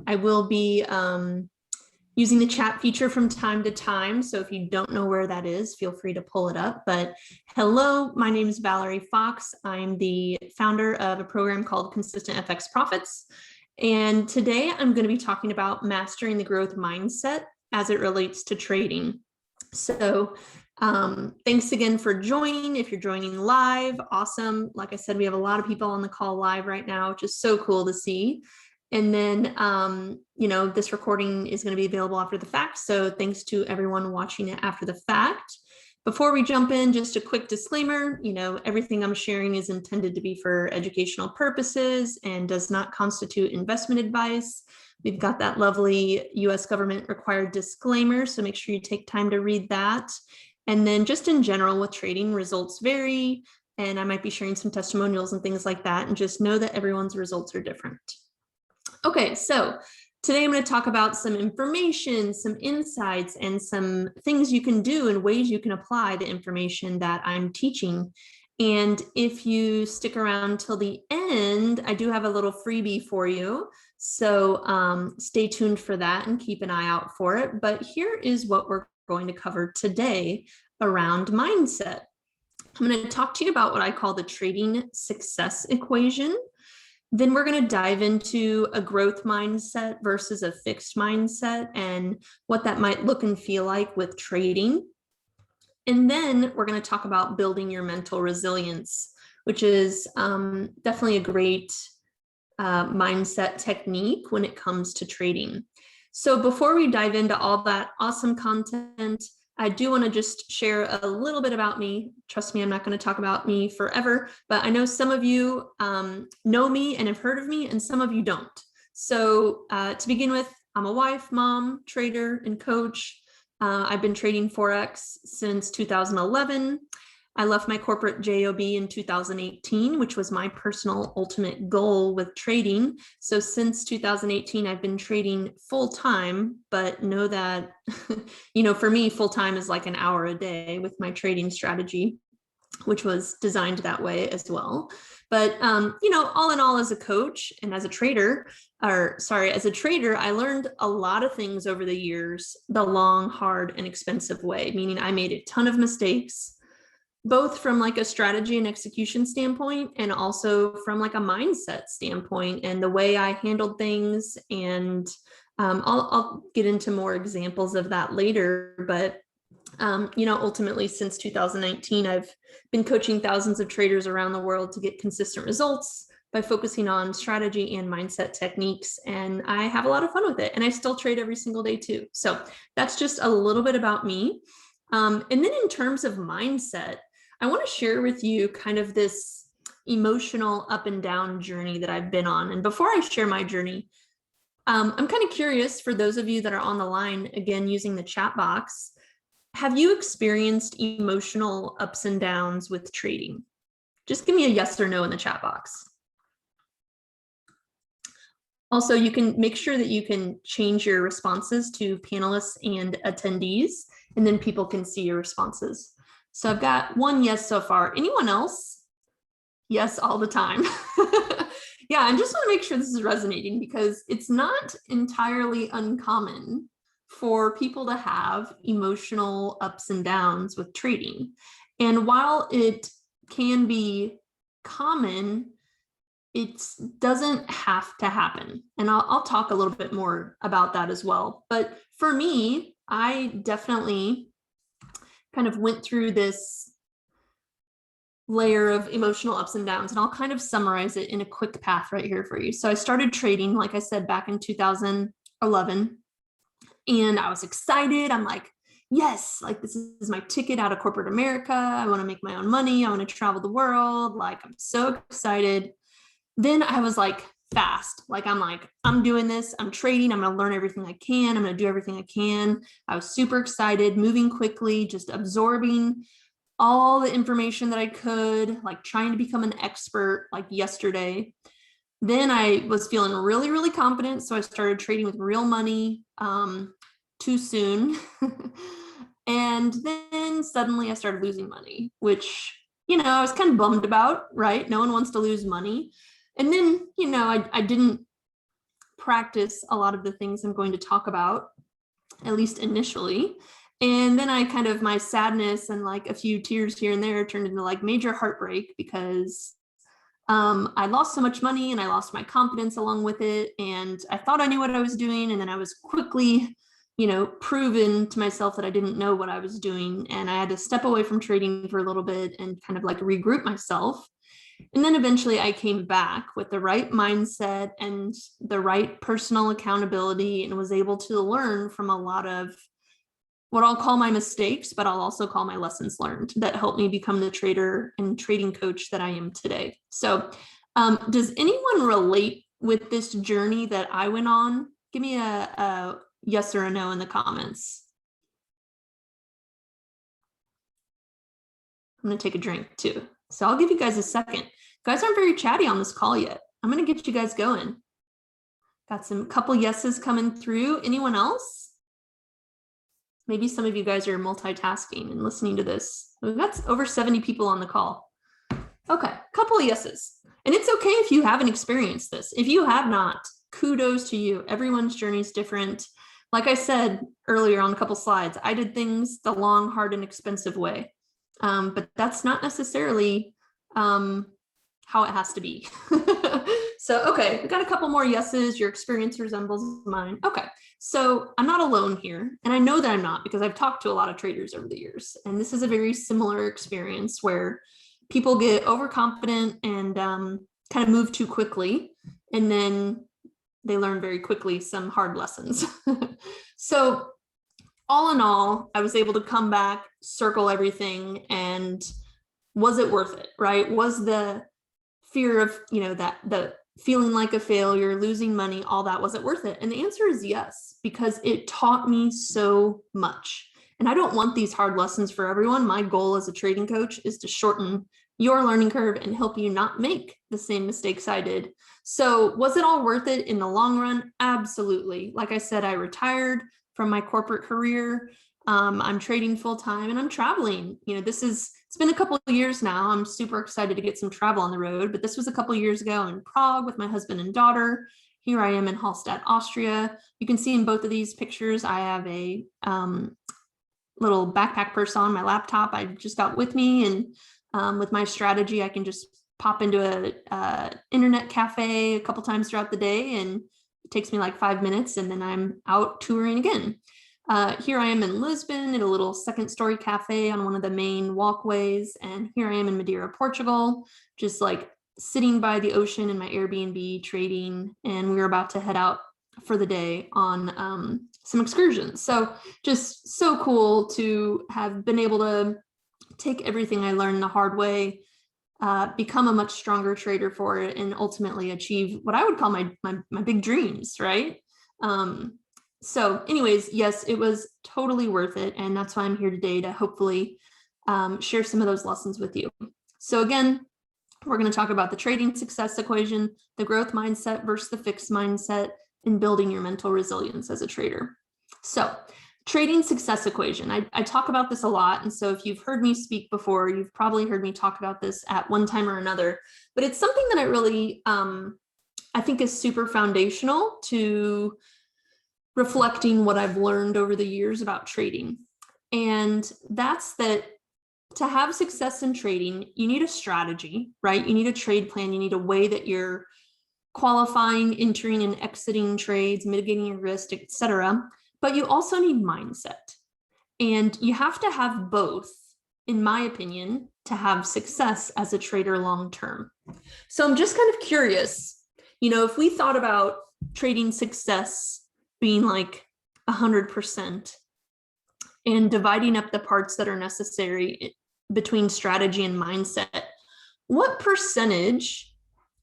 I will be using the chat feature from time to time. So if you don't know where that is, feel free to pull it up. But hello, my name is Valerie Fox. I'm the founder of a program called Consistent FX Profits. And today I'm going to be talking about mastering the growth mindset as it relates to trading. So thanks again for joining. If you're joining live, awesome. Like I said, we have a lot of people on the call live right now, which is so cool to see. And then, this recording is going to be available after the fact. So thanks to everyone watching it after the fact. Before we jump in, just a quick disclaimer, everything I'm sharing is intended to be for educational purposes and does not constitute investment advice. We've got that lovely US government required disclaimer, so make sure you take time to read that. And then just in general with trading, results vary, and I might be sharing some testimonials and things like that, and just know that everyone's results are different. Okay, so today I'm going to talk about some information, some insights, and some things you can do and ways you can apply the information that I'm teaching. And if you stick around till the end, I do have a little freebie for you. So stay tuned for that and keep an eye out for it. But here is what we're going to cover today around mindset. I'm going to talk to you about what I call the trading success equation. Then we're going to dive into a growth mindset versus a fixed mindset and what that might look and feel like with trading. And then we're going to talk about building your mental resilience, which is definitely a great mindset technique when it comes to trading. So before we dive into all that awesome content, I do want to just share a little bit about me. Trust me, I'm not going to talk about me forever, but I know some of you know me and have heard of me, and some of you don't. So to begin with, I'm a wife, mom, trader, and coach. I've been trading Forex since 2011. I left my corporate job in 2018, which was my personal ultimate goal with trading. So since 2018, I've been trading full time, but know that, for me, full time is like an hour a day with my trading strategy, which was designed that way as well. But, all in all, as a coach and as a trader, as a trader, I learned a lot of things over the years, the long, hard, and expensive way, meaning I made a ton of mistakes, both from like a strategy and execution standpoint, and also from like a mindset standpoint and the way I handled things. And I'll get into more examples of that later. But, ultimately since 2019, I've been coaching thousands of traders around the world to get consistent results by focusing on strategy and mindset techniques. And I have a lot of fun with it. And I still trade every single day too. So that's just a little bit about me. And then in terms of mindset, I want to share with you kind of this emotional up and down journey that I've been on. And before I share my journey, I'm kind of curious for those of you that are on the line, again, using the chat box, have you experienced emotional ups and downs with trading? Just give me a yes or no in the chat box. Also, you can make sure that you can change your responses to panelists and attendees, and then people can see your responses. So I've got one yes so far. Anyone else? Yes, all the time. Yeah, I just want to make sure this is resonating, because it's not entirely uncommon for people to have emotional ups and downs with trading. And while it can be common, it doesn't have to happen. And I'll talk a little bit more about that as well. But for me, I definitely kind of went through this layer of emotional ups and downs, and I'll kind of summarize it in a quick path right here for you. So I started trading, like I said, back in 2011, and I was excited. I'm like, yes, like this is my ticket out of corporate America. I want to make my own money. I want to travel the world. Like, I'm so excited. Then I was like, fast. Like, I'm doing this. I'm trading. I'm going to learn everything I can. I'm going to do everything I can. I was super excited, moving quickly, just absorbing all the information that I could, like trying to become an expert like yesterday. Then I was feeling really, really confident. So I started trading with real money too soon. And then suddenly I started losing money, which, I was kind of bummed about, right? No one wants to lose money. And then, I didn't practice a lot of the things I'm going to talk about, at least initially. And then my sadness and like a few tears here and there turned into like major heartbreak because I lost so much money and I lost my confidence along with it. And I thought I knew what I was doing. And then I was quickly, proven to myself that I didn't know what I was doing. And I had to step away from trading for a little bit and kind of like regroup myself. And then eventually I came back with the right mindset and the right personal accountability and was able to learn from a lot of what I'll call my mistakes, but I'll also call my lessons learned that helped me become the trader and trading coach that I am today. So does anyone relate with this journey that I went on? Give me a yes or a no in the comments. I'm going to take a drink too. So I'll give you guys a second. You guys aren't very chatty on this call yet. I'm going to get you guys going. Got some couple yeses coming through. Anyone else? Maybe some of you guys are multitasking and listening to this. We've got over 70 people on the call. Okay, couple of yeses. And it's okay if you haven't experienced this. If you have not, kudos to you. Everyone's journey is different. Like I said earlier on a couple slides, I did things the long, hard, and expensive way. But that's not necessarily how it has to be. So, okay, we got a couple more yeses. Your experience resembles mine. Okay, so I'm not alone here. And I know that I'm not because I've talked to a lot of traders over the years. And this is a very similar experience where people get overconfident and kind of move too quickly. And then they learn very quickly some hard lessons. So all in all, I was able to come back, circle everything, and was it worth it, right? Was the fear of, that the feeling like a failure, losing money, all that, was it worth it? And the answer is yes, because it taught me so much. And I don't want these hard lessons for everyone. My goal as a trading coach is to shorten your learning curve and help you not make the same mistakes I did. So was it all worth it in the long run? Absolutely. Like I said, I retired from my corporate career. I'm trading full time and I'm traveling. It's been a couple of years now. I'm super excited to get some travel on the road, but this was a couple of years ago in Prague with my husband and daughter. Here I am in Hallstatt, Austria. You can see in both of these pictures, I have a little backpack purse on my laptop I just got with me. And with my strategy, I can just pop into a internet cafe a couple times throughout the day, and it takes me like 5 minutes, and then I'm out touring again. Here I am in Lisbon at a little second story cafe on one of the main walkways. And here I am in Madeira, Portugal, just like sitting by the ocean in my Airbnb trading. And we were about to head out for the day on some excursions. So just so cool to have been able to take everything I learned the hard way, become a much stronger trader for it, and ultimately achieve what I would call my big dreams, right? So anyways, yes, it was totally worth it. And that's why I'm here today to hopefully share some of those lessons with you. So again, we're going to talk about the trading success equation, the growth mindset versus the fixed mindset, and building your mental resilience as a trader. So trading success equation, I talk about this a lot. And so if you've heard me speak before, you've probably heard me talk about this at one time or another, but it's something that I really, I think is super foundational to reflecting what I've learned over the years about trading. And that's that to have success in trading, you need a strategy, right? You need a trade plan. You need a way that you're qualifying, entering and exiting trades, mitigating your risk, etc. But you also need mindset. And you have to have both, in my opinion, to have success as a trader long-term. So I'm just kind of curious, if we thought about trading success being like 100% and dividing up the parts that are necessary between strategy and mindset, what percentage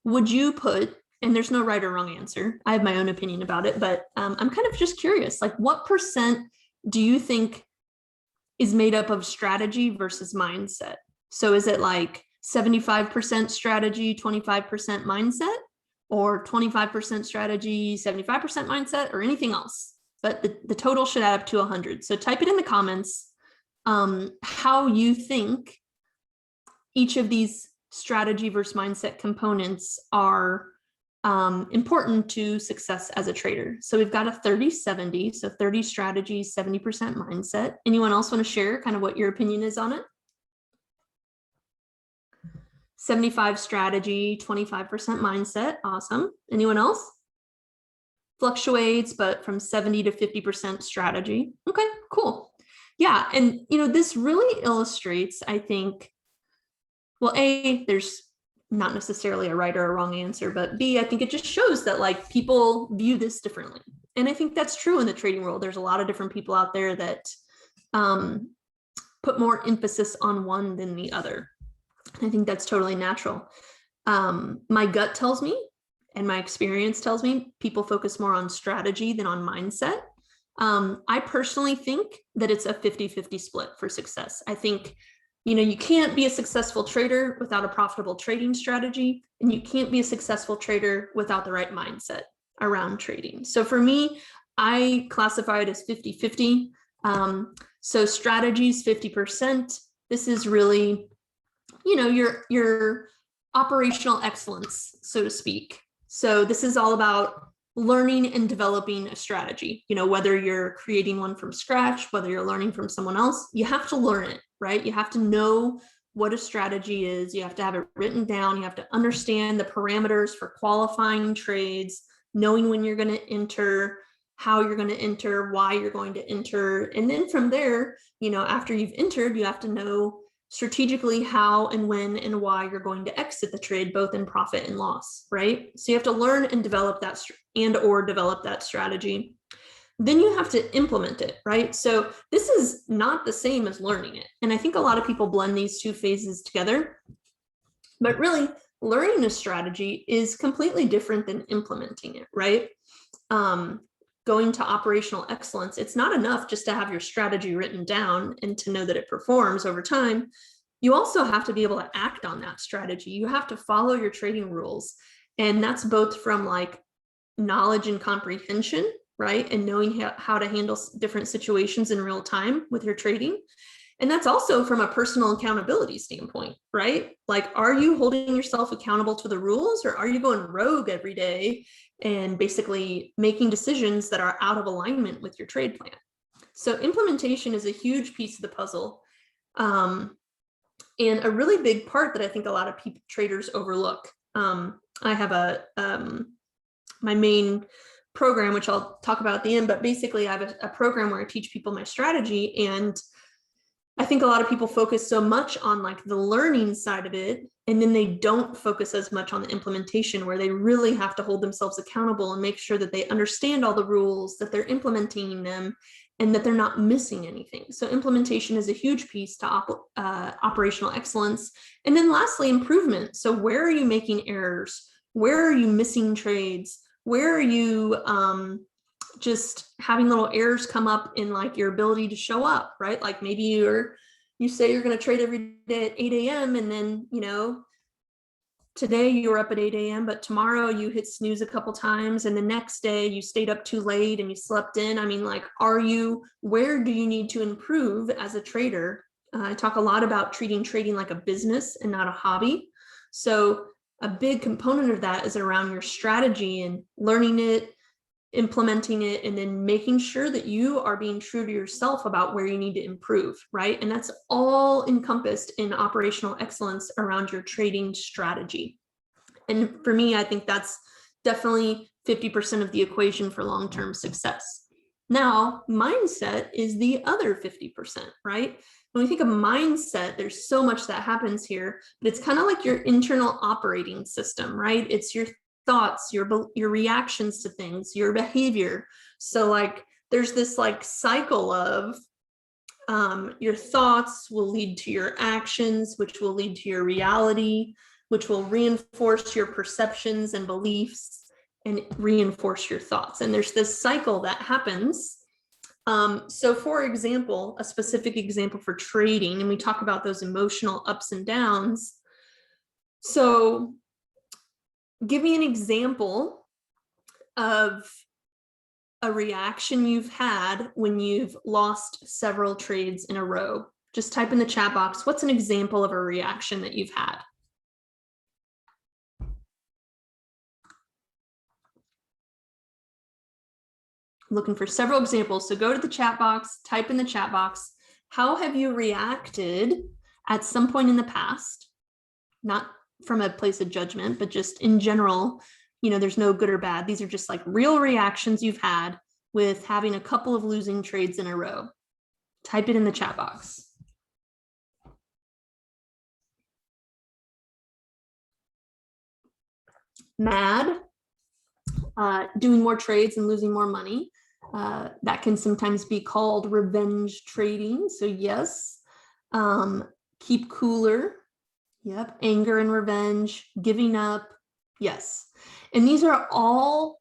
would you put, and there's no right or wrong answer, I have my own opinion about it, but I'm kind of just curious, like what percent do you think is made up of strategy versus mindset? So is it like 75% strategy, 25% mindset? Or 25% strategy, 75% mindset, or anything else? But the total should add up to 100. So type it in the comments how you think each of these strategy versus mindset components are important to success as a trader. So we've got a 30-70, so 30 strategies, 70% mindset. Anyone else want to share kind of what your opinion is on it? 75 strategy, 25% mindset. Awesome. Anyone else? Fluctuates, but from 70 to 50% strategy. Okay, cool. Yeah, and this really illustrates, I think, well, A, there's not necessarily a right or a wrong answer, but B, I think it just shows that like people view this differently. And I think that's true in the trading world. There's a lot of different people out there that put more emphasis on one than the other. I think that's totally natural. My gut tells me, and my experience tells me, people focus more on strategy than on mindset. I personally think that it's a 50-50 split for success. I think, you can't be a successful trader without a profitable trading strategy, and you can't be a successful trader without the right mindset around trading. So for me, I classify it as 50-50. So strategies, 50%. This is really, your operational excellence, so to speak. So this is all about learning and developing a strategy. Whether you're creating one from scratch, whether you're learning from someone else, you have to learn it, right? You have to know what a strategy is. You have to have it written down. You have to understand the parameters for qualifying trades, knowing when you're going to enter, how you're going to enter, why you're going to enter. And then from there, after you've entered, you have to know strategically how and when and why you're going to exit the trade, both in profit and loss, right? So you have to learn and develop that develop that strategy. Then you have to implement it, right? So this is not the same as learning it. And I think a lot of people blend these two phases together, but really learning a strategy is completely different than implementing it, right? Going to operational excellence, it's not enough just to have your strategy written down and to know that it performs over time. You also have to be able to act on that strategy. You have to follow your trading rules. And that's both from like knowledge and comprehension, right? And knowing how to handle different situations in real time with your trading. And that's also from a personal accountability standpoint, right? Like, are you holding yourself accountable to the rules, or are you going rogue every day and basically making decisions that are out of alignment with your trade plan? So implementation is a huge piece of the puzzle. And a really big part that I think a lot of traders overlook. I have my main program, which I'll talk about at the end, but basically I have a program where I teach people my strategy. And I think a lot of people focus so much on like the learning side of it, and then they don't focus as much on the implementation, where they really have to hold themselves accountable and make sure that they understand all the rules, that they're implementing them, and that they're not missing anything. So implementation is a huge piece to operational excellence. And then lastly, improvement. So where are you making errors? Where are you missing trades? Where are you just having little errors come up in like your ability to show up, right? Like maybe you say you're going to trade every day at 8 a.m. and then, today you were up at 8 a.m., but tomorrow you hit snooze a couple times, and the next day you stayed up too late and you slept in. I mean, like, where do you need to improve as a trader? I talk a lot about treating trading like a business and not a hobby. So a big component of that is around your strategy and learning it, implementing it, and then making sure that you are being true to yourself about where you need to improve, right? And that's all encompassed in operational excellence around your trading strategy. And for me, I think that's definitely 50% of the equation for long-term success. Now, mindset is the other 50%, right? When we think of mindset, there's so much that happens here, but it's kind of like your internal operating system, right? It's your thoughts, your reactions to things, your behavior. So like there's this like cycle of your thoughts will lead to your actions, which will lead to your reality, which will reinforce your perceptions and beliefs and reinforce your thoughts. And there's this cycle that happens. So for example, a specific example for trading, and we talk about those emotional ups and downs. So give me an example of a reaction you've had when you've lost several trades in a row. Just type in the chat box, what's an example of a reaction that you've had? looking for several examples. So go to the chat box, type in the chat box, how have you reacted at some point in the past? Not from a place of judgment, but just in general, you know, there's no good or bad. These are just like real reactions you've had with having a couple of losing trades in a row. Type it in the chat box. Mad, doing more trades and losing more money. That can sometimes be called revenge trading. So yes, keep cooler. Yep, anger and revenge, giving up. Yes. And these are all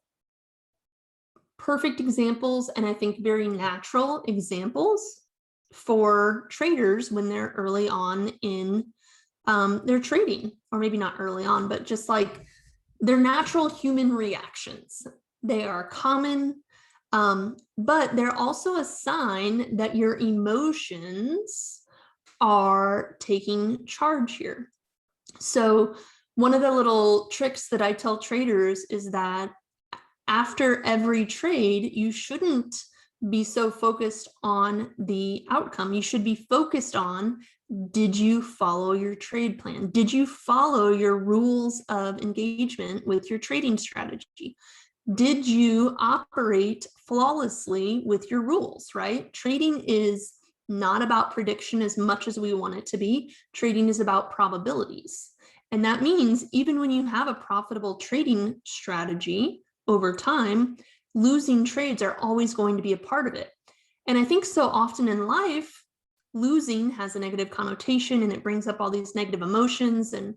perfect examples, and I think very natural examples for traders when they're early on in their trading, or maybe not early on, but just like they're natural human reactions. They are common, but they're also a sign that your emotions are taking charge here. So one of the little tricks that I tell traders is that after every trade, you shouldn't be so focused on the outcome. You should be focused on, did you follow your trade plan? Did you follow your rules of engagement with your trading strategy? Did you operate flawlessly with your rules, right? Trading is not about prediction as much as we want it to be. Trading is about probabilities. And that means even when you have a profitable trading strategy over time, losing trades are always going to be a part of it. And I think so often in life, losing has a negative connotation and it brings up all these negative emotions. And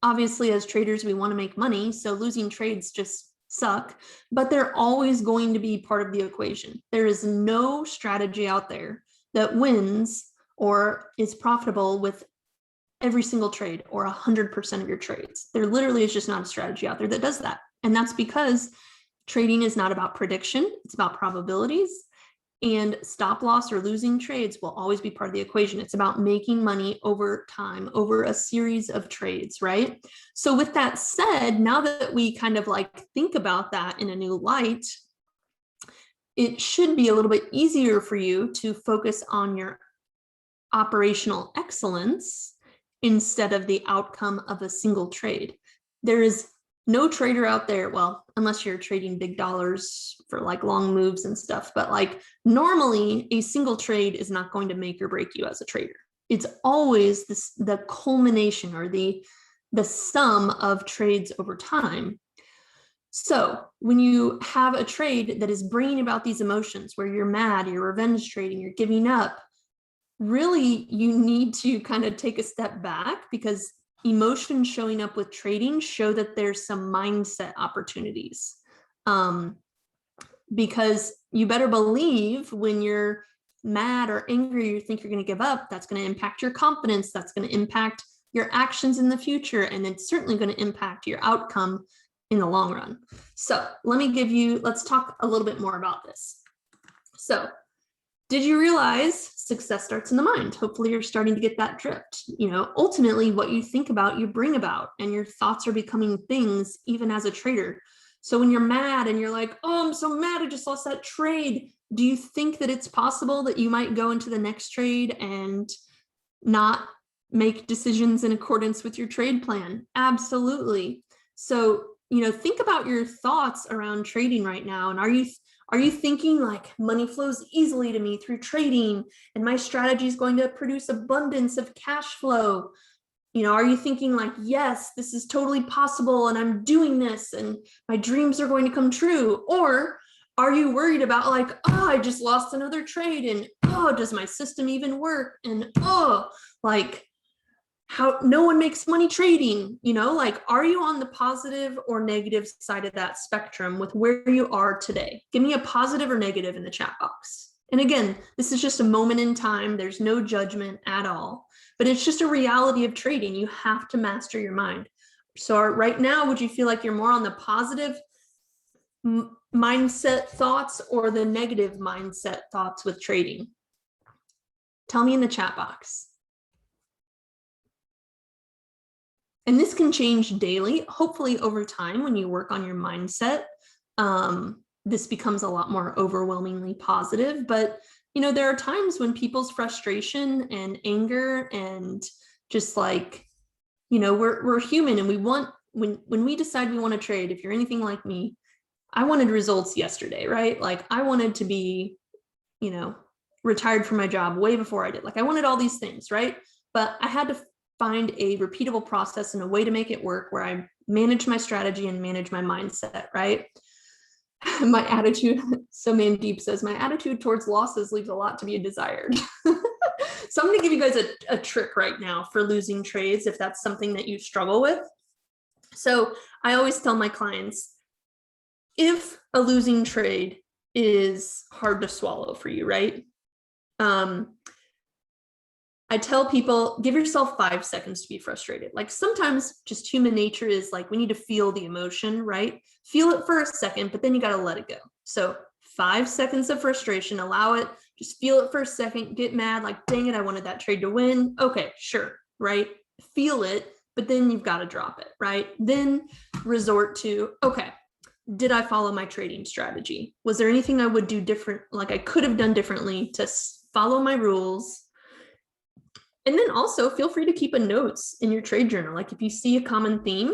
obviously as traders, we want to make money. So losing trades just suck, but they're always going to be part of the equation. There is no strategy out there that wins or is profitable with every single trade or 100% of your trades. There literally is just not a strategy out there that does that. And that's because trading is not about prediction, it's about probabilities, and stop loss or losing trades will always be part of the equation. It's about making money over time, over a series of trades, right? So with that said, now that we kind of like think about that in a new light, it should be a little bit easier for you to focus on your operational excellence instead of the outcome of a single trade. There is no trader out there, well, unless you're trading big dollars for like long moves and stuff, but like normally a single trade is not going to make or break you as a trader. It's always the culmination or the sum of trades over time. So when you have a trade that is bringing about these emotions where you're mad, you're revenge trading, you're giving up, really you need to kind of take a step back, because emotions showing up with trading show that there's some mindset opportunities. Because you better believe when you're mad or angry, you think you're going to give up, that's going to impact your confidence, that's going to impact your actions in the future, and it's certainly going to impact your outcome in the long run. So let's talk a little bit more about this. So did you realize success starts in the mind? Hopefully you're starting to get that drift. You know, ultimately what you think about, you bring about, and your thoughts are becoming things even as a trader. So when you're mad and you're like, oh, I'm so mad, I just lost that trade. Do you think that it's possible that you might go into the next trade and not make decisions in accordance with your trade plan? Absolutely. So, you know, think about your thoughts around trading right now. And are you thinking like money flows easily to me through trading and my strategy is going to produce abundance of cash flow? You know, are you thinking like, yes, this is totally possible and I'm doing this and my dreams are going to come true? Or are you worried about like, oh, I just lost another trade and oh, does my system even work? And oh, like how no one makes money trading, you know, like, are you on the positive or negative side of that spectrum with where you are today? Give me a positive or negative in the chat box. And again, this is just a moment in time. There's no judgment at all, but it's just a reality of trading. You have to master your mind. So right now, would you feel like you're more on the positive mindset thoughts or the negative mindset thoughts with trading? Tell me in the chat box. And this can change daily, hopefully over time when you work on your mindset. this becomes a lot more overwhelmingly positive. But, you know, there are times when people's frustration and anger and just like, you know, we're human, and we want, when we decide we want to trade, if you're anything like me, I wanted results yesterday, right? Like I wanted to be, you know, retired from my job way before I did. Like I wanted all these things, right? But I had to find a repeatable process and a way to make it work where I manage my strategy and manage my mindset, right? My attitude, so Mandeep says, my attitude towards losses leaves a lot to be desired. So I'm going to give you guys a trick right now for losing trades if that's something that you struggle with. So I always tell my clients, if a losing trade is hard to swallow for you, right? I tell people, give yourself 5 seconds to be frustrated. Like sometimes just human nature is like, we need to feel the emotion, right? Feel it for a second, but then you got to let it go. So 5 seconds of frustration, allow it, just feel it for a second, get mad, like, dang it, I wanted that trade to win. Okay, sure, right? Feel it, but then you've got to drop it, right? Then resort to, okay, did I follow my trading strategy? Was there anything I would do different, like I could have done differently to follow my rules? And then also feel free to keep a notes in your trade journal. Like if you see a common theme,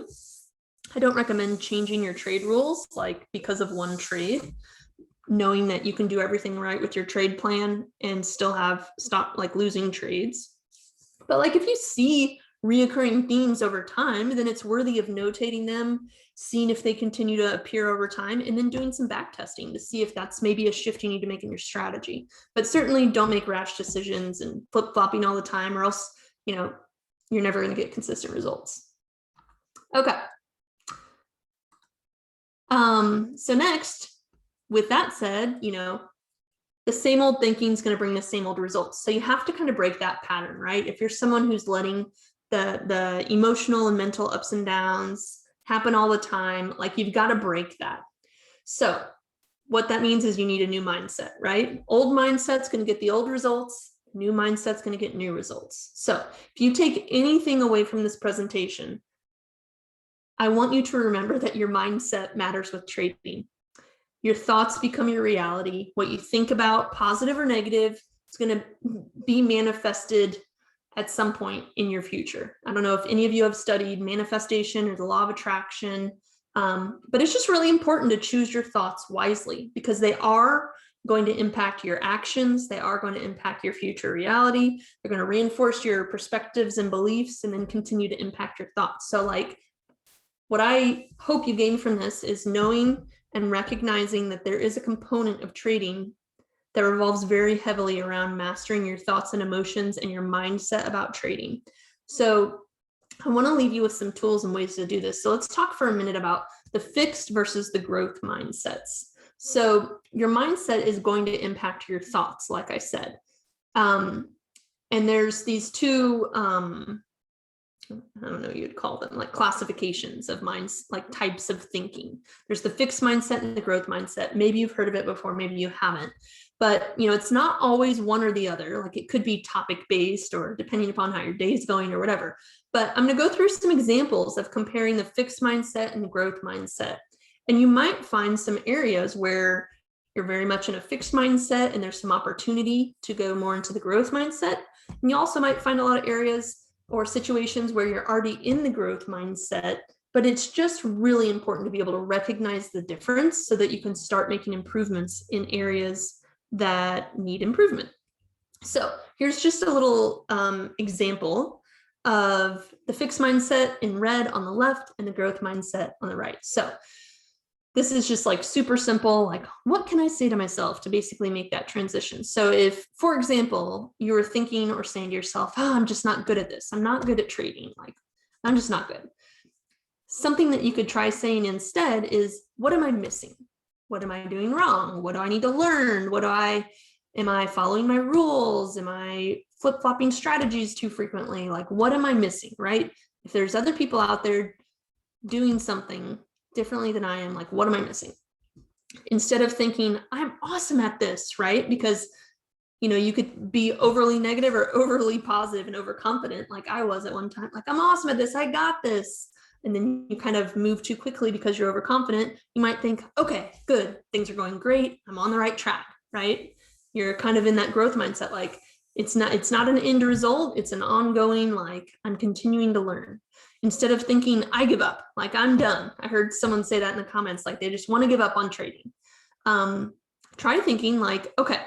I don't recommend changing your trade rules like because of one trade, knowing that you can do everything right with your trade plan and still stop like losing trades. But like if you see reoccurring themes over time, then it's worthy of notating them, seeing if they continue to appear over time, and then doing some back testing to see if that's maybe a shift you need to make in your strategy. But certainly don't make rash decisions and flip-flopping all the time, or else, you know, you're never going to get consistent results. Okay. So next, with that said, you know, the same old thinking is going to bring the same old results. So you have to kind of break that pattern, right? If you're someone who's letting the emotional and mental ups and downs happen all the time, like you've got to break that. So what that means is you need a new mindset, right? Old mindset's going to get the old results. New mindset's going to get new results. So if you take anything away from this presentation, I want you to remember that your mindset matters with trading. Your thoughts become your reality. What you think about, positive or negative, is going to be manifested at some point in your future. I don't know if any of you have studied manifestation or the law of attraction, but it's just really important to choose your thoughts wisely because they are going to impact your actions. They are going to impact your future reality. They're going to reinforce your perspectives and beliefs and then continue to impact your thoughts. So like what I hope you gain from this is knowing and recognizing that there is a component of trading that revolves very heavily around mastering your thoughts and emotions and your mindset about trading. So I want to leave you with some tools and ways to do this. So let's talk for a minute about the fixed versus the growth mindsets. So your mindset is going to impact your thoughts, like I said. And there's these two, I don't know what you'd call them, like classifications of minds, like types of thinking. There's the fixed mindset and the growth mindset. Maybe you've heard of it before, maybe you haven't. But you know, it's not always one or the other. Like it could be topic based or depending upon how your day is going or whatever. But I'm going to go through some examples of comparing the fixed mindset and the growth mindset. And you might find some areas where you're very much in a fixed mindset and there's some opportunity to go more into the growth mindset. And you also might find a lot of areas or situations where you're already in the growth mindset, but it's just really important to be able to recognize the difference so that you can start making improvements in areas that need improvement. So here's just a little example of the fixed mindset in red on the left and the growth mindset on the right. So this is just like super simple, like what can I say to myself to basically make that transition? So if, for example, you were thinking or saying to yourself, oh, I'm just not good at this. I'm not good at trading. Like, I'm just not good. Something that you could try saying instead is, what am I missing? What am I doing wrong? What do I need to learn? Am I following my rules? Am I flip-flopping strategies too frequently? Like, what am I missing, right? If there's other people out there doing something differently than I am, like, what am I missing? Instead of thinking, I'm awesome at this, right? Because, you know, you could be overly negative or overly positive and overconfident, like I was at one time, like, I'm awesome at this, I got this. and then you kind of move too quickly because you're overconfident, you might think, okay, good, things are going great, I'm on the right track, right? You're kind of in that growth mindset, like it's not an end result, it's an ongoing, like I'm continuing to learn. Instead of thinking I give up, like I'm done. I heard someone say that in the comments, like they just want to give up on trading. Try thinking like, okay,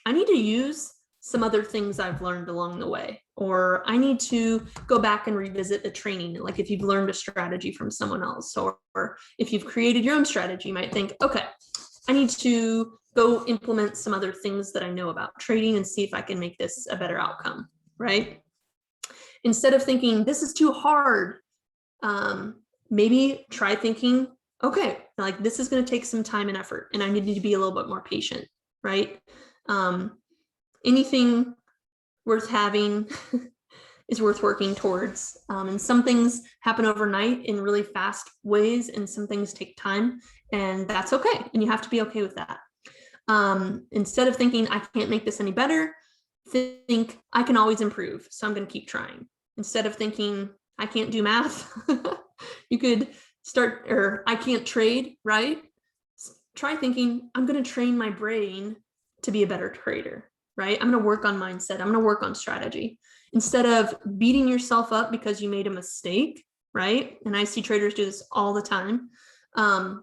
I need to use some other things I've learned along the way, or I need to go back and revisit the training. Like if you've learned a strategy from someone else, or if you've created your own strategy, you might think, okay, I need to go implement some other things that I know about trading and see if I can make this a better outcome, right? Instead of thinking this is too hard, maybe try thinking, okay, like this is going to take some time and effort, and I need to be a little bit more patient, right? Anything worth having is worth working towards. And some things happen overnight in really fast ways, and some things take time, and that's okay. And you have to be okay with that. Instead of thinking, I can't make this any better, think I can always improve, so I'm going to keep trying. Instead of thinking, I can't do math, you could start, or I can't trade, right? Try thinking, I'm going to train my brain to be a better trader, right? I'm going to work on mindset. I'm going to work on strategy. Instead of beating yourself up because you made a mistake, right? And I see traders do this all the time.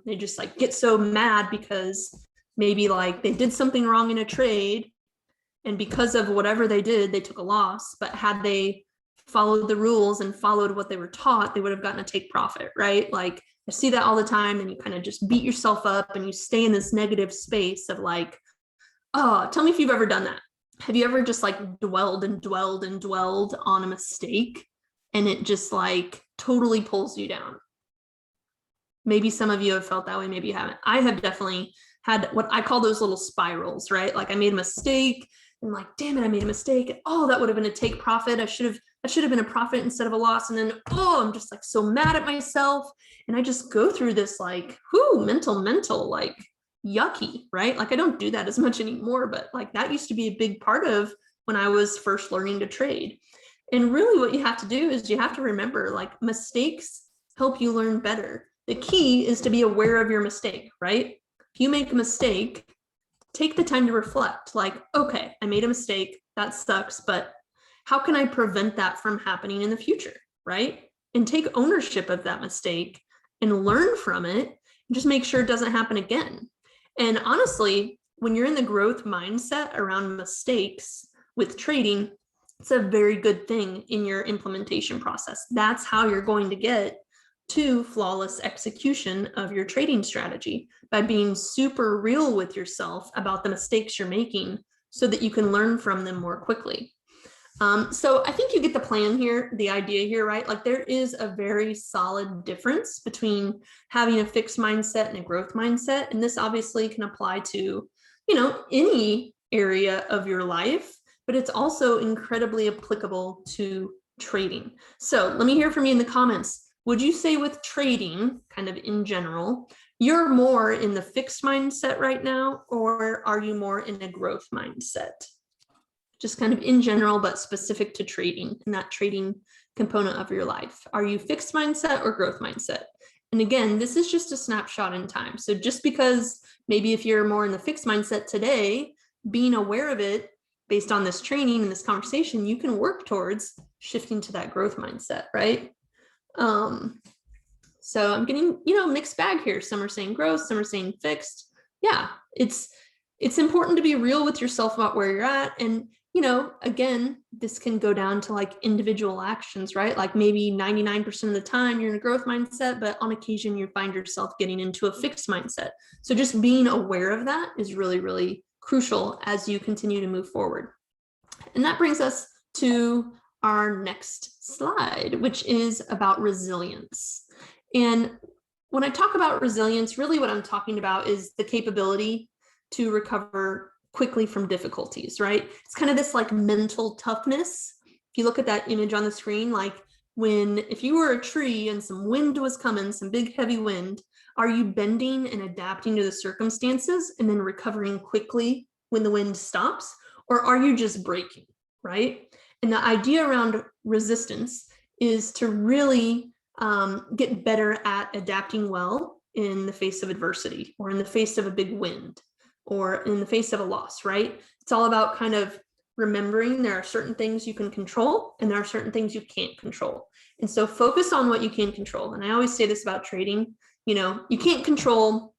They just like get so mad because maybe like they did something wrong in a trade, and because of whatever they did, they took a loss. But had they followed the rules and followed what they were taught, they would have gotten a take profit, right? Like I see that all the time, and you kind of just beat yourself up and you stay in this negative space of like, oh, tell me if you've ever done that. Have you ever just like dwelled on a mistake, and it just like totally pulls you down? Maybe some of you have felt that way, maybe you haven't. I have definitely had what I call those little spirals, right? Like I made a mistake, and like, damn it, I made a mistake. Oh, that would have been a take profit. I should have been a profit instead of a loss. And then, oh, I'm just like so mad at myself. And I just go through this like, mental, like yucky, right? Like I don't do that as much anymore, but like that used to be a big part of when I was first learning to trade. And really what you have to do is you have to remember, like, mistakes help you learn better. The key is to be aware of your mistake, right? If you make a mistake, take the time to reflect, like, okay, I made a mistake, that sucks, but how can I prevent that from happening in the future, right? And take ownership of that mistake and learn from it, and just make sure it doesn't happen again. And honestly, when you're in the growth mindset around mistakes with trading, it's a very good thing in your implementation process. That's how you're going to get to flawless execution of your trading strategy, by being super real with yourself about the mistakes you're making so that you can learn from them more quickly. So I think you get the plan here, the idea here, right? Like there is a very solid difference between having a fixed mindset and a growth mindset. And this obviously can apply to, any area of your life, but it's also incredibly applicable to trading. So let me hear from you in the comments. Would you say with trading, kind of in general, you're more in the fixed mindset right now, or are you more in a growth mindset? Just kind of in general, but specific to trading and that trading component of your life. Are you fixed mindset or growth mindset? And again, this is just a snapshot in time. So just because maybe if you're more in the fixed mindset today, being aware of it based on this training and this conversation, you can work towards shifting to that growth mindset, right? So I'm getting, mixed bag here. Some are saying growth, some are saying fixed. Yeah, it's important to be real with yourself about where you're at. And, again, this can go down to like individual actions, right? Like maybe 99% of the time you're in a growth mindset, but on occasion you find yourself getting into a fixed mindset. So just being aware of that is really, really crucial as you continue to move forward. And that brings us to our next slide, which is about resilience. And when I talk about resilience, really what I'm talking about is the capability to recover quickly from difficulties, right? It's kind of this like mental toughness. If you look at that image on the screen, like if you were a tree and some wind was coming, some big heavy wind, are you bending and adapting to the circumstances and then recovering quickly when the wind stops? Or are you just breaking, right? And the idea around resistance is to really get better at adapting well in the face of adversity, or in the face of a big wind, or in the face of a loss, right? It's all about kind of remembering there are certain things you can control and there are certain things you can't control. And so focus on what you can control. And I always say this about trading, you can't control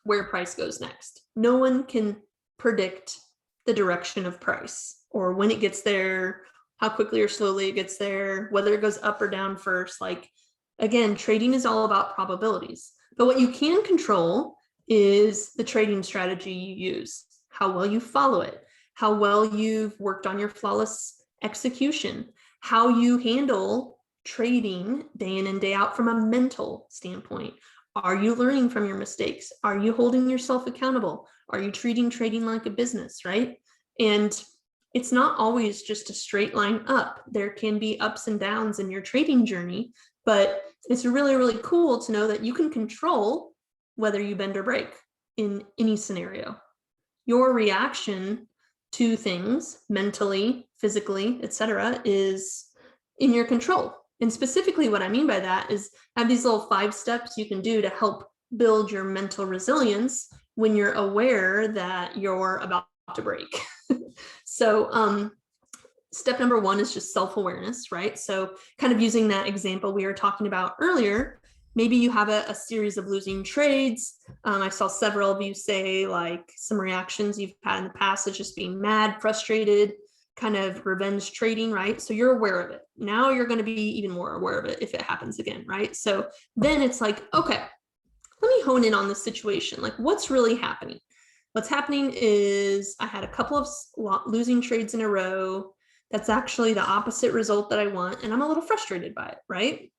where price goes next. No one can predict the direction of price, or when it gets there, how quickly or slowly it gets there, whether it goes up or down first. Like, again, trading is all about probabilities. But what you can control is the trading strategy you use, how well you follow it, how well you've worked on your flawless execution, how you handle trading day in and day out from a mental standpoint. Are you learning from your mistakes? Are you holding yourself accountable? Are you treating trading like a business, right? And it's not always just a straight line up. There can be ups and downs in your trading journey, but it's really, really cool to know that you can control whether you bend or break in any scenario. Your reaction to things mentally, physically, etc., is in your control. And specifically what I mean by that is I have these little 5 steps you can do to help build your mental resilience when you're aware that you're about to break. So step number 1 is just self-awareness, right? So kind of using that example we were talking about earlier, maybe you have a series of losing trades. I saw several of you say like some reactions you've had in the past is just being mad, frustrated, kind of revenge trading, right? So you're aware of it. Now you're going to be even more aware of it if it happens again, right? So then it's like, okay, let me hone in on this situation. Like, what's really happening? What's happening is I had a couple of losing trades in a row. That's actually the opposite result that I want, and I'm a little frustrated by it, right?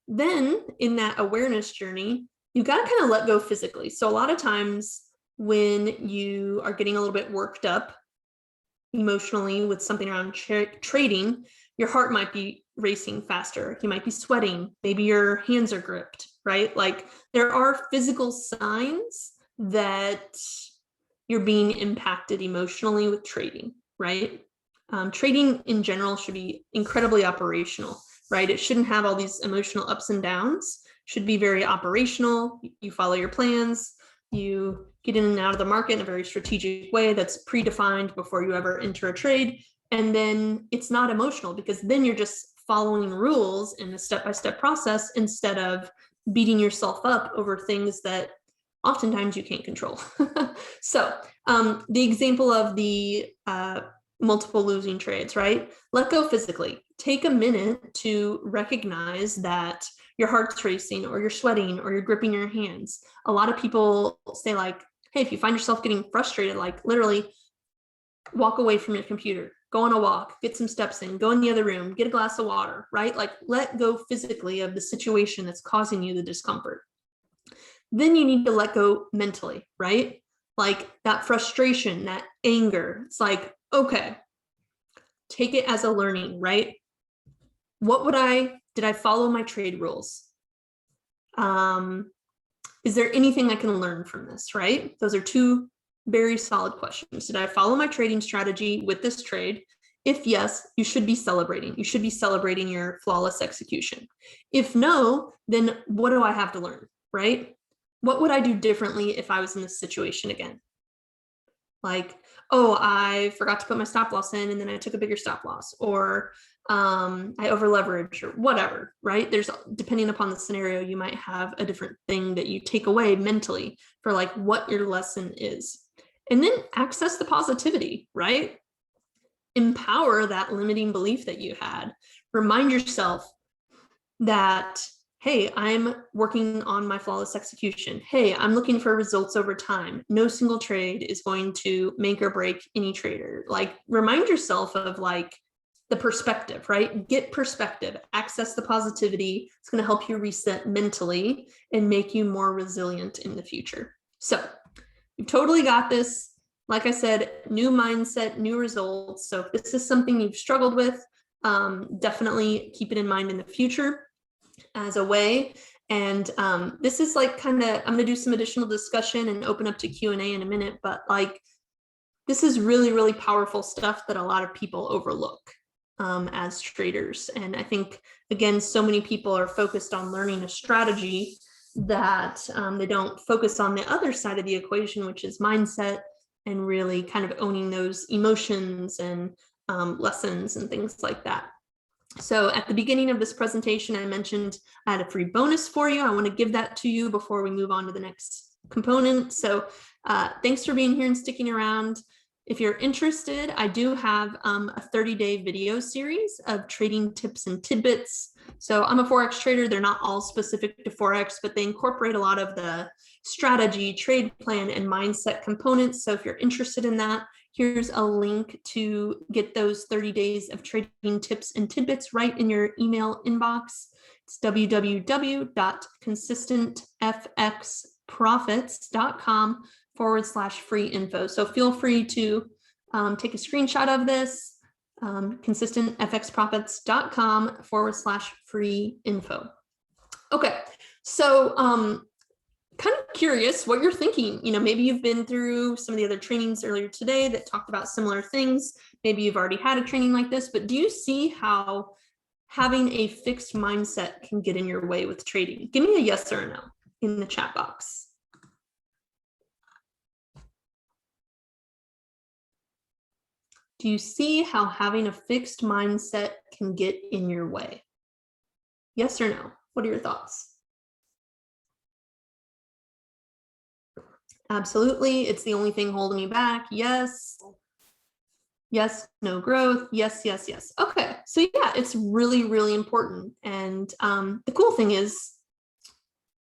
Then in that awareness journey, you got to kind of let go physically. So a lot of times when you are getting a little bit worked up emotionally with something around trading, your heart might be racing faster. You might be sweating. Maybe your hands are gripped, right? Like there are physical signs that you're being impacted emotionally with trading, right? Trading in general should be incredibly operational, right? It shouldn't have all these emotional ups and downs. It should be very operational. You follow your plans. You get in and out of the market in a very strategic way that's predefined before you ever enter a trade. And then it's not emotional, because then you're just following rules in a step-by-step process instead of beating yourself up over things that oftentimes you can't control. So the example of the multiple losing trades, right? Let go physically. Take a minute to recognize that your heart's racing, or you're sweating, or you're gripping your hands. A lot of people say like, hey, if you find yourself getting frustrated, like literally walk away from your computer, go on a walk, get some steps in, go in the other room, get a glass of water, right? Like let go physically of the situation that's causing you the discomfort. Then you need to let go mentally, right? Like that frustration, that anger. It's like, okay, take it as a learning, right? Did I follow my trade rules? Is there anything I can learn from this, right? Those are 2 very solid questions. Did I follow my trading strategy with this trade? If yes, you should be celebrating. You should be celebrating your flawless execution. If no, then what do I have to learn, right? What would I do differently if I was in this situation again? Like, oh, I forgot to put my stop loss in and then I took a bigger stop loss, or I over leveraged, or whatever, right? There's, depending upon the scenario, you might have a different thing that you take away mentally for like what your lesson is. And then access the positivity, right? Empower that limiting belief that you had. Remind yourself that, hey, I'm working on my flawless execution. Hey, I'm looking for results over time. No single trade is going to make or break any trader. Like remind yourself of like the perspective, right? Get perspective, access the positivity. It's going to help you reset mentally and make you more resilient in the future. So you've totally got this. Like I said, new mindset, new results. So if this is something you've struggled with, definitely keep it in mind in the future as a way. And this is like kind of, I'm going to do some additional discussion and open up to Q&A in a minute, but like this is really, really powerful stuff that a lot of people overlook. as traders. And I think, again, so many people are focused on learning a strategy that they don't focus on the other side of the equation, which is mindset, and really kind of owning those emotions and lessons and things like that. So at the beginning of this presentation, I mentioned I had a free bonus for you. I want to give that to you before we move on to the next component. So thanks for being here and sticking around. If you're interested, I do have a 30-day video series of trading tips and tidbits. So I'm a Forex trader. They're not all specific to Forex, but they incorporate a lot of the strategy, trade plan, and mindset components. So if you're interested in that, here's a link to get those 30 days of trading tips and tidbits right in your email inbox. It's www.consistentfxprofits.com/free info. So feel free to take a screenshot of this, consistentfxprofits.com/free info. Okay, so kind of curious what you're thinking. Maybe you've been through some of the other trainings earlier today that talked about similar things. Maybe you've already had a training like this, but do you see how having a fixed mindset can get in your way with trading? Give me a yes or a no in the chat box. Do you see how having a fixed mindset can get in your way? Yes or no? What are your thoughts? Absolutely. It's the only thing holding me back. Yes. Yes, no growth. Yes, yes, yes. Okay. So yeah, it's really, really important. And the cool thing is,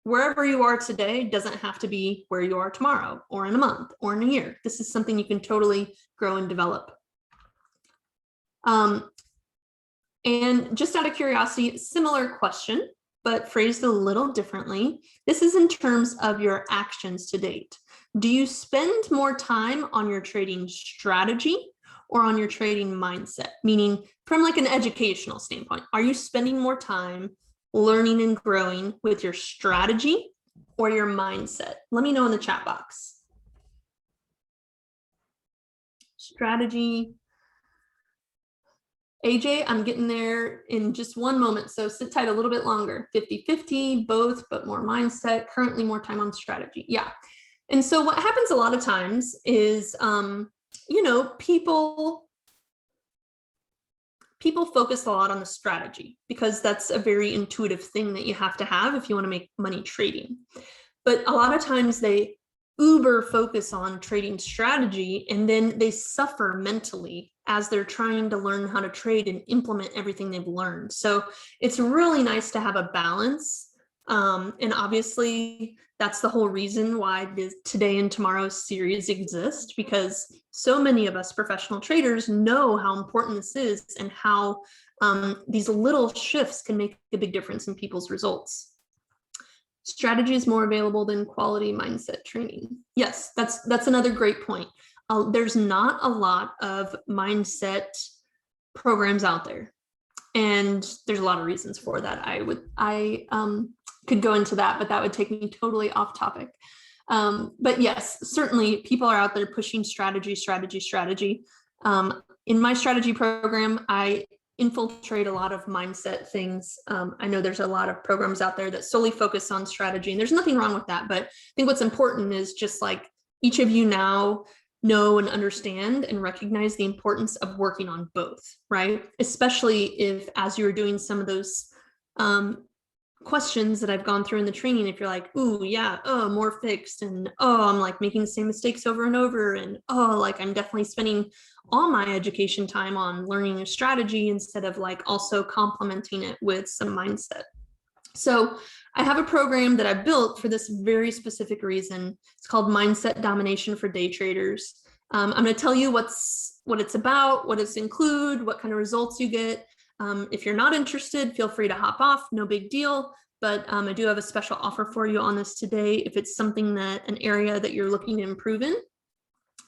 wherever you are today doesn't have to be where you are tomorrow or in a month or in a year. This is something you can totally grow and develop. And just out of curiosity, similar question, but phrased a little differently. This is in terms of your actions to date. Do you spend more time on your trading strategy or on your trading mindset? Meaning from like an educational standpoint, are you spending more time learning and growing with your strategy or your mindset? Let me know in the chat box. Strategy. AJ, I'm getting there in just one moment, so sit tight a little bit longer. 50-50, both, but more mindset, currently more time on strategy. Yeah. And so what happens a lot of times is, people focus a lot on the strategy because that's a very intuitive thing that you have to have if you want to make money trading. But a lot of times they uber focus on trading strategy, and then they suffer mentally as they're trying to learn how to trade and implement everything they've learned. So it's really nice to have a balance. And obviously that's the whole reason why this Today and Tomorrow's series exists, because so many of us professional traders know how important this is and how these little shifts can make a big difference in people's results. Strategy is more available than quality mindset training. Yes, that's another great point. There's not a lot of mindset programs out there, and there's a lot of reasons for that. I could go into that, but that would take me totally off topic. But yes, certainly people are out there pushing strategy. In my strategy program, I infiltrate a lot of mindset things. I know there's a lot of programs out there that solely focus on strategy, and there's nothing wrong with that. But I think what's important is just like each of you now know and understand and recognize the importance of working on both, right? Especially if, as you're doing some of those questions that I've gone through in the training, if you're like, ooh, yeah, oh, more fixed, and oh, I'm like making the same mistakes over and over, and oh, like I'm definitely spending all my education time on learning a strategy instead of like also complementing it with some mindset. So I have a program that I built for this very specific reason. It's called Mindset Domination for Day Traders. I'm going to tell you what it's about, what it's include, what kind of results you get. If you're not interested, feel free to hop off, no big deal. But I do have a special offer for you on this today if it's something an area that you're looking to improve in.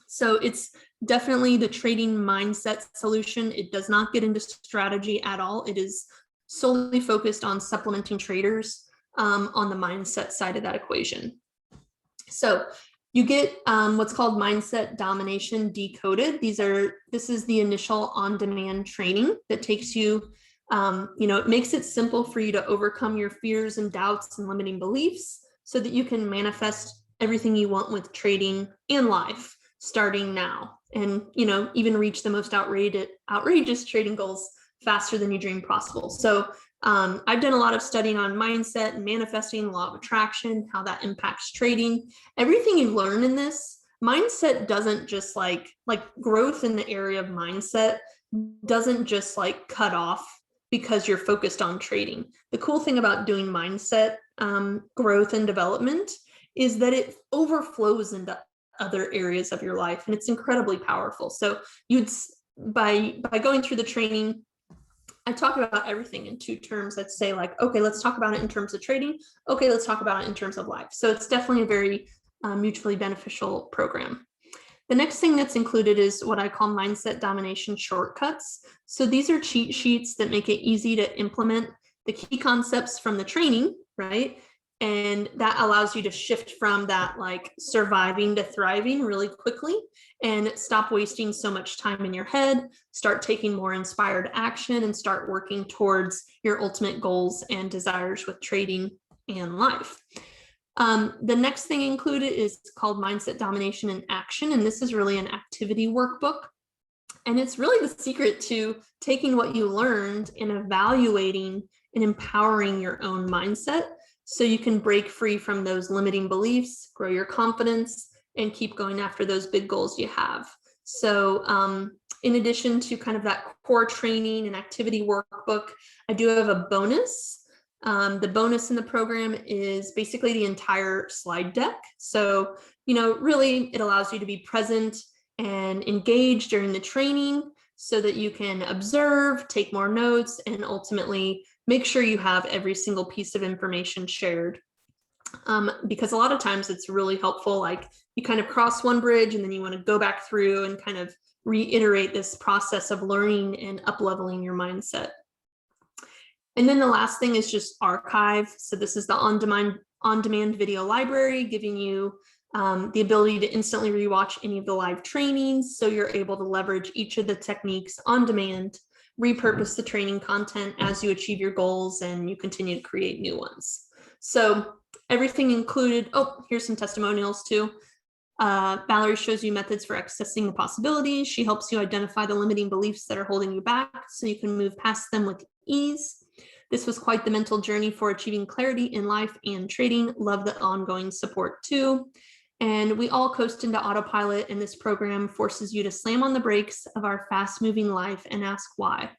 So it's definitely the trading mindset solution. It does not get into strategy at all. It is solely focused on supplementing traders on the mindset side of that equation. So You get what's called Mindset Domination Decoded. This is the initial on-demand training that takes you, it makes it simple for you to overcome your fears and doubts and limiting beliefs so that you can manifest everything you want with trading and life starting now, and even reach the most outrageous trading goals faster than you dreamed possible. So I've done a lot of studying on mindset and manifesting, law of attraction, how that impacts trading. Everything you learn in this mindset doesn't just like growth in the area of mindset doesn't just like cut off because you're focused on trading. The cool thing about doing mindset growth and development is that it overflows into other areas of your life, and it's incredibly powerful. So by going through the training, I talk about everything in two terms. I'd say like, okay, let's talk about it in terms of trading. Okay, let's talk about it in terms of life. So it's definitely a very mutually beneficial program. The next thing that's included is what I call mindset domination shortcuts. So these are cheat sheets that make it easy to implement the key concepts from the training, right? And that allows you to shift from that like surviving to thriving really quickly and stop wasting so much time in your head, start taking more inspired action, and start working towards your ultimate goals and desires with trading and life. The next thing included is called Mindset Domination in Action, and this is really an activity workbook. And it's really the secret to taking what you learned and evaluating and empowering your own mindset so you can break free from those limiting beliefs, grow your confidence, and keep going after those big goals you have. So in addition to kind of that core training and activity workbook, I do have a bonus. The bonus in the program is basically the entire slide deck. So, really it allows you to be present and engage during the training so that you can observe, take more notes, and ultimately make sure you have every single piece of information shared. Because a lot of times it's really helpful, like you kind of cross one bridge and then you want to go back through and kind of reiterate this process of learning and up-leveling your mindset. And then the last thing is just archive. So this is the on-demand video library, giving you the ability to instantly rewatch any of the live trainings. So you're able to leverage each of the techniques on demand, repurpose the training content as you achieve your goals, and you continue to create new ones. So everything included, oh, here's some testimonials too. Valerie shows you methods for accessing the possibilities. She helps you identify the limiting beliefs that are holding you back so you can move past them with ease. This was quite the mental journey for achieving clarity in life and trading. Love the ongoing support too. And we all coast into autopilot, and this program forces you to slam on the brakes of our fast-moving life and ask why.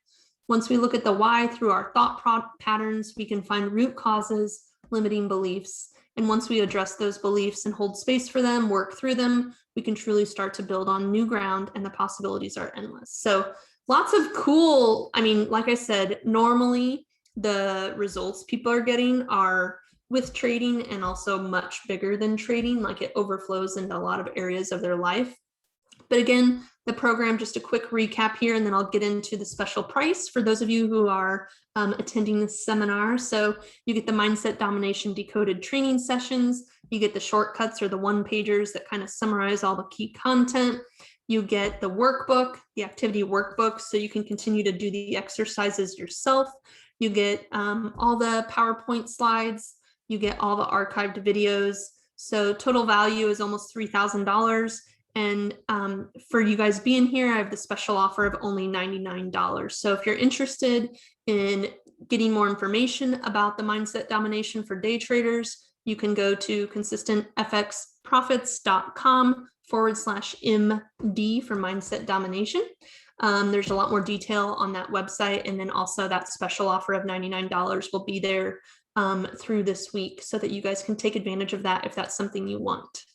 Once we look at the why through our thought patterns, we can find root causes, limiting beliefs. And once we address those beliefs and hold space for them, work through them, we can truly start to build on new ground, and the possibilities are endless. So lots of cool, like I said, normally the results people are getting are with trading and also much bigger than trading, like it overflows into a lot of areas of their life. But again, the program, just a quick recap here, and then I'll get into the special price for those of you who are attending this seminar. So you get the Mindset Domination Decoded training sessions, you get the shortcuts or the one-pagers that kind of summarize all the key content. You get the workbook, the activity workbook, so you can continue to do the exercises yourself. You get all the PowerPoint slides, you get all the archived videos. So total value is almost $3,000. And for you guys being here, I have the special offer of only $99. So if you're interested in getting more information about the Mindset Domination for day traders, you can go to consistentfxprofits.com/MD for Mindset Domination. There's a lot more detail on that website. And then also that special offer of $99 will be there through this week so that you guys can take advantage of that if that's something you want.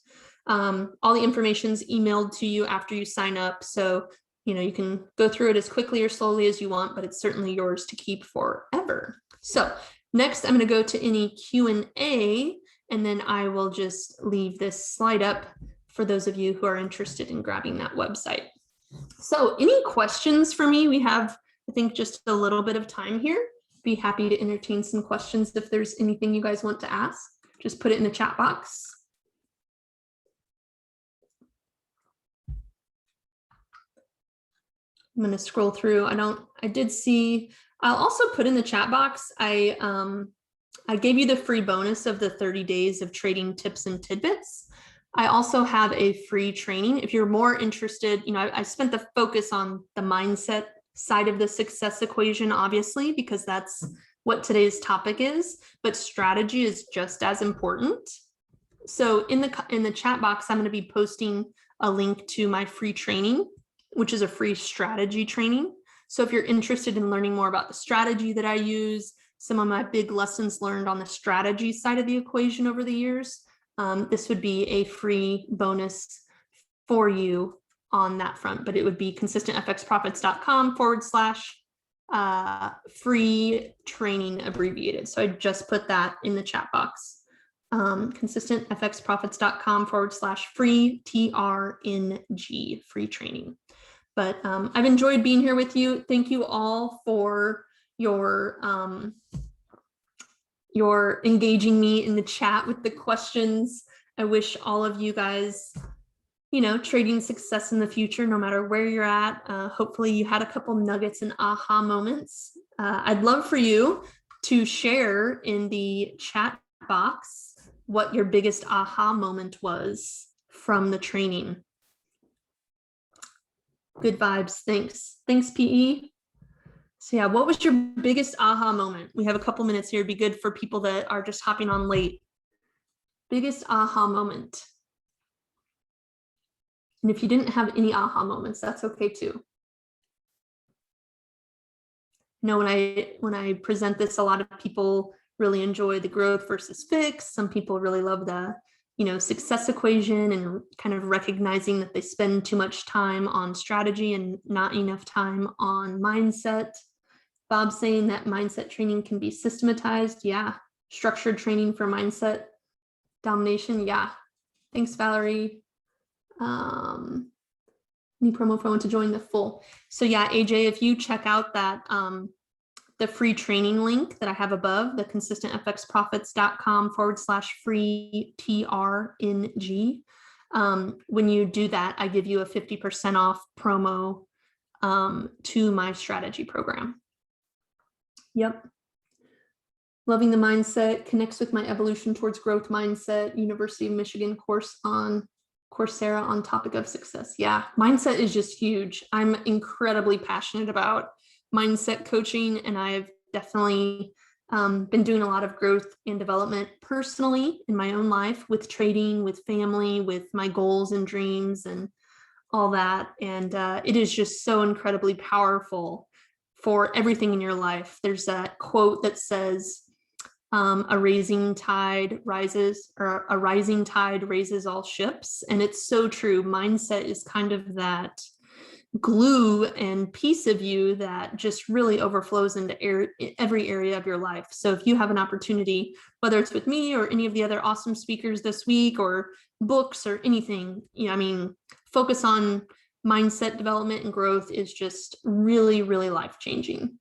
All the information is emailed to you after you sign up. So, you can go through it as quickly or slowly as you want, but it's certainly yours to keep forever. So next, I'm going to go to any Q&A, and then I will just leave this slide up for those of you who are interested in grabbing that website. So any questions for me? We have, I think, just a little bit of time here. Be happy to entertain some questions if there's anything you guys want to ask. Just put it in the chat box. I'm going to scroll through. I did see, I'll also put in the chat box. I gave you the free bonus of the 30 days of trading tips and tidbits. I also have a free training. If you're more interested, I spent the focus on the mindset side of the success equation, obviously, because that's what today's topic is, but strategy is just as important. So in the chat box, I'm going to be posting a link to my free training, which is a free strategy training. So if you're interested in learning more about the strategy that I use, some of my big lessons learned on the strategy side of the equation over the years, this would be a free bonus for you on that front, but it would be consistentfxprofits.com/free training abbreviated. So I just put that in the chat box. consistentfxprofits.com/free TRNG, free training. But I've enjoyed being here with you. Thank you all for your engaging me in the chat with the questions. I wish all of you guys, trading success in the future, no matter where you're at. Hopefully you had a couple nuggets and aha moments. I'd love for you to share in the chat box what your biggest aha moment was from the training. Good vibes. Thanks. Thanks, PE. So yeah, what was your biggest aha moment? We have a couple minutes here. It'd be good for people that are just hopping on late. Biggest aha moment. And if you didn't have any aha moments, that's okay too. When I present this, a lot of people really enjoy the growth versus fix. Some people really love the success equation and kind of recognizing that they spend too much time on strategy and not enough time on mindset. Bob's saying that mindset training can be systematized. Yeah. Structured training for mindset domination. Yeah. Thanks, Valerie. Any promo for I want to join the full. So yeah, AJ, if you check out that the free training link that I have above, the consistentfxprofits.com/free TRNG. When you do that, I give you a 50% off promo to my strategy program. Yep. Loving the mindset, connects with my evolution towards growth mindset, University of Michigan course on Coursera on topic of success. Yeah, mindset is just huge. I'm incredibly passionate about mindset coaching, and I've definitely been doing a lot of growth and development personally in my own life with trading, with family, with my goals and dreams and all that. And it is just so incredibly powerful for everything in your life. There's that quote that says, a rising tide raises all ships. And it's so true. Mindset is kind of that glue and piece of you that just really overflows into every area of your life. So if you have an opportunity, whether it's with me or any of the other awesome speakers this week or books or anything, focus on mindset development and growth is just really, really life-changing.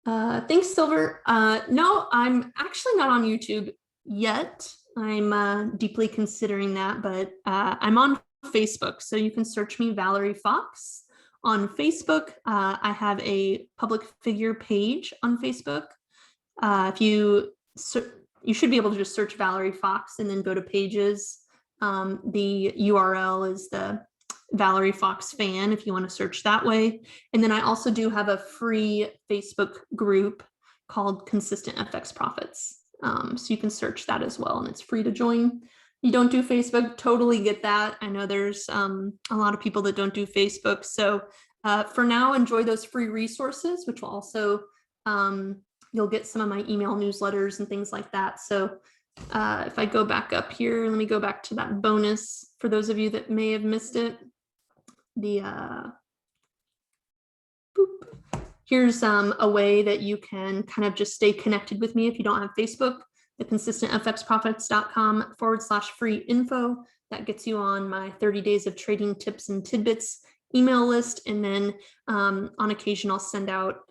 Thanks, Silver. No, I'm actually not on YouTube yet. I'm deeply considering that, but I'm on Facebook. So you can search me, Valerie Fox, on Facebook. I have a public figure page on Facebook. If you should be able to just search Valerie Fox and then go to pages. The URL is the Valerie Fox fan if you want to search that way. And then I also do have a free Facebook group called Consistent FX Profits. So you can search that as well, and it's free to join. You don't do Facebook, totally get that. I know there's a lot of people that don't do Facebook. So for now, enjoy those free resources, which will also, you'll get some of my email newsletters and things like that. So if I go back up here, let me go back to that bonus for those of you that may have missed it. Here's a way that you can kind of just stay connected with me if you don't have Facebook. The consistentfxprofits.com/free info. That gets you on my 30 days of trading tips and tidbits email list. And then on occasion, I'll send out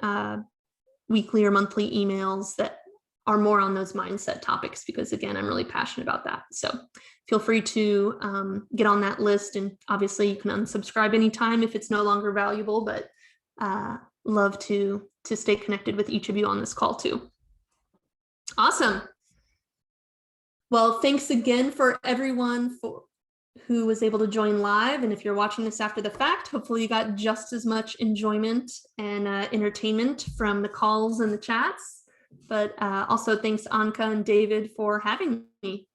weekly or monthly emails that are more on those mindset topics, because again, I'm really passionate about that. So feel free to get on that list, and obviously you can unsubscribe anytime if it's no longer valuable, but love to stay connected with each of you on this call too. Awesome. Well, thanks again for everyone who was able to join live. And if you're watching this after the fact, hopefully you got just as much enjoyment and entertainment from the calls and the chats. But also thanks Anka and David for having me.